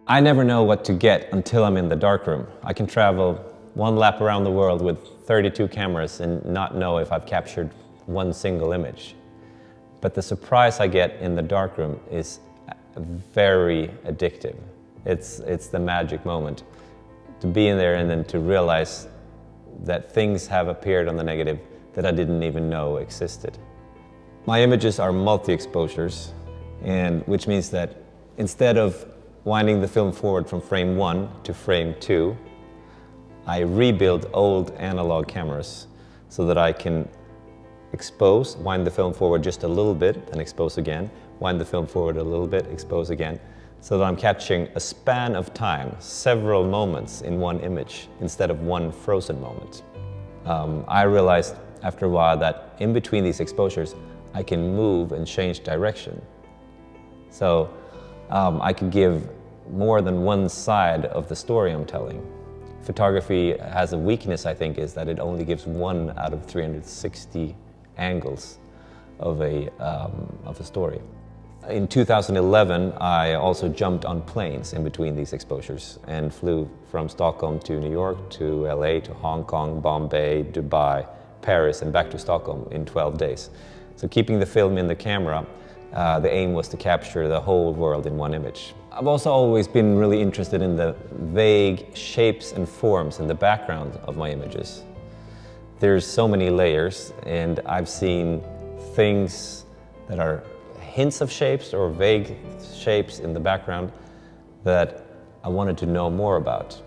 I never know what to get until I'm in the darkroom. I can travel one lap around the world with 32 cameras and not know if I've captured one single image. But the surprise I get in the darkroom is very addictive. It's the magic moment. To be in there and then to realize that things have appeared on the negative that I didn't even know existed. My images are multi-exposures, and which means that instead of winding the film forward from frame 1 to frame 2, I rebuild old analog cameras so that I can expose, wind the film forward just a little bit, then expose again, wind the film forward a little bit, expose again, so that I'm catching a span of time, several moments in one image instead of one frozen moment. I realized after a while that in between these exposures, I can move and change direction. So I could give more than one side of the story I'm telling. Photography has a weakness, I think, is that it only gives 1 out of 360 angles of a story. In 2011, I also jumped on planes in between these exposures and flew from Stockholm to New York, to LA, to Hong Kong, Bombay, Dubai, Paris, and back to Stockholm in 12 days. So keeping the film in the camera, the aim was to capture the whole world in one image. I've also always been really interested in the vague shapes and forms in the background of my images. There's so many layers, and I've seen things that are hints of shapes or vague shapes in the background that I wanted to know more about.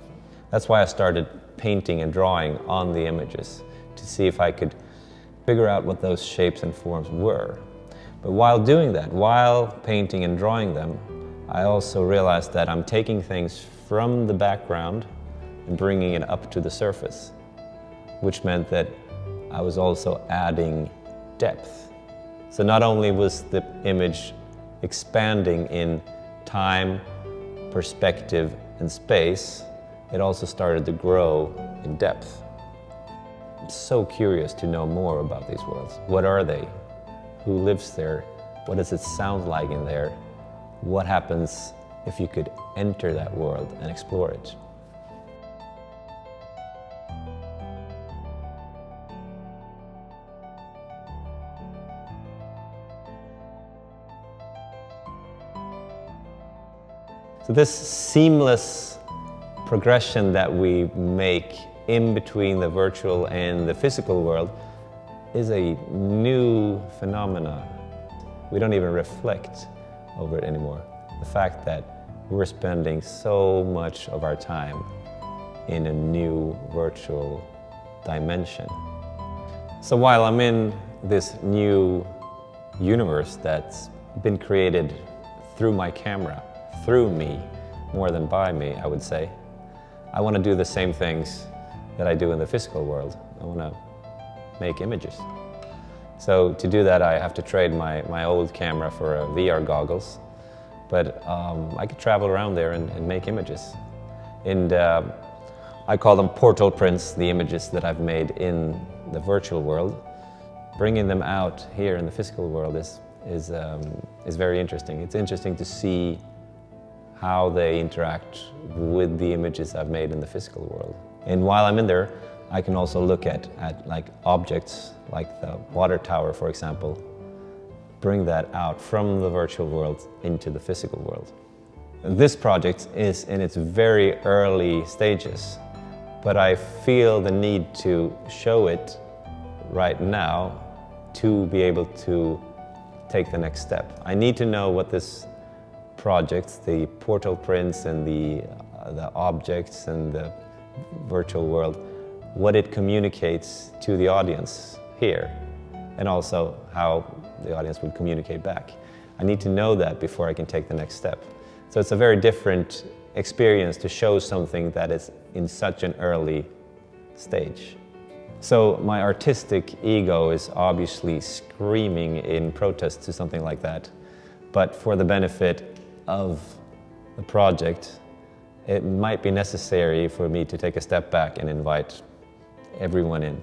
That's why I started painting and drawing on the images to see if I could figure out what those shapes and forms were. But while doing that, while painting and drawing them, I also realized that I'm taking things from the background and bringing it up to the surface, which meant that I was also adding depth. So not only was the image expanding in time, perspective, and space, it also started to grow in depth. I'm so curious to know more about these worlds. What are they? Who lives there? What does it sound like in there? What happens if you could enter that world and explore it? So this seamless progression that we make in between the virtual and the physical world is a new phenomena. We don't even reflect over it anymore. The fact that we're spending so much of our time in a new virtual dimension. So while I'm in this new universe that's been created through my camera, through me, more than by me, I would say, I want to do the same things that I do in the physical world. I want to make images. So to do that, I have to trade my old camera for VR goggles, but I could travel around there and make images. And I call them portal prints, the images that I've made in the virtual world. Bringing them out here in the physical world is very interesting. It's interesting to see how they interact with the images I've made in the physical world. And while I'm in there, I can also look at like objects, like the water tower, for example, bring that out from the virtual world into the physical world. This project is in its very early stages, but I feel the need to show it right now to be able to take the next step. I need to know what this project, the portal prints and the objects and the virtual world, what it communicates to the audience here, and also how the audience would communicate back. I need to know that before I can take the next step. So it's a very different experience to show something that is in such an early stage. So my artistic ego is obviously screaming in protest to something like that, but for the benefit of the project, it might be necessary for me to take a step back and invite everyone in.